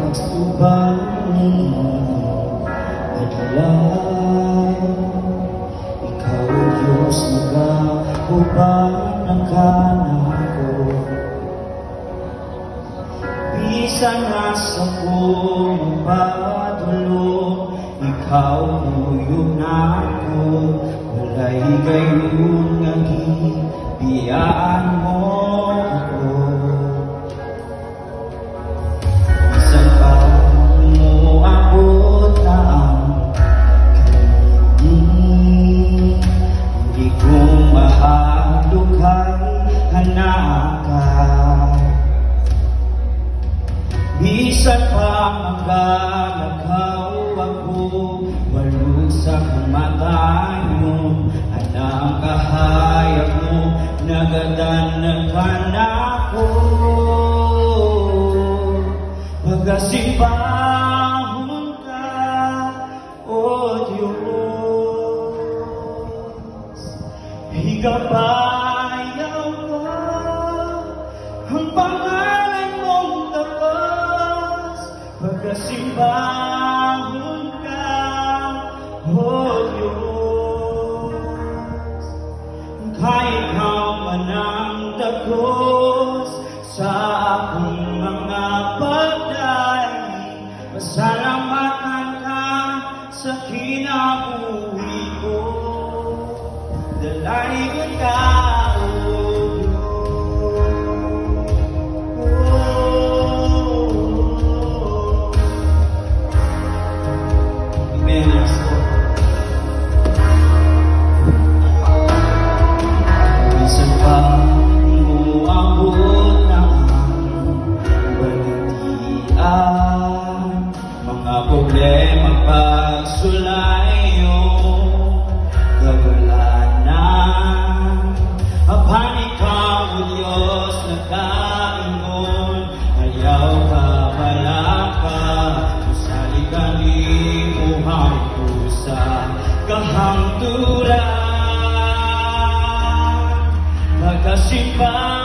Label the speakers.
Speaker 1: Pagtubang adlaw, ikaw Diyos nagahubad ng kanako. Bisan nga sa kong padulong, ikaw tuyog nako. Walay gayon nga gibiyaan mo ako. Bisan pa mo abot na ang kaliming, hindi ko mahadukay hanakan. Bisan pa magalakaw ako, walog sa kamatayon, anang kahayag mo, nagadanagan ako. Pagkasimbahon ka, O Diyos, higabayaw ka, ang pangalan mong tapas. Pagkasimbahon ka, O Diyos, kahit man ang dagos sa akong mga pagdali, pasalamatan ka sa kinabuhi ko. Dalayan ka, O bisan pa mo abot na ang balitian, mga problema pagsulayo, gawalanan. Apan ikaw, O Diyos, nagkaingon, ayaw ka malaka, usali ka ni buhay ko sa kahangturan. Pagkasimba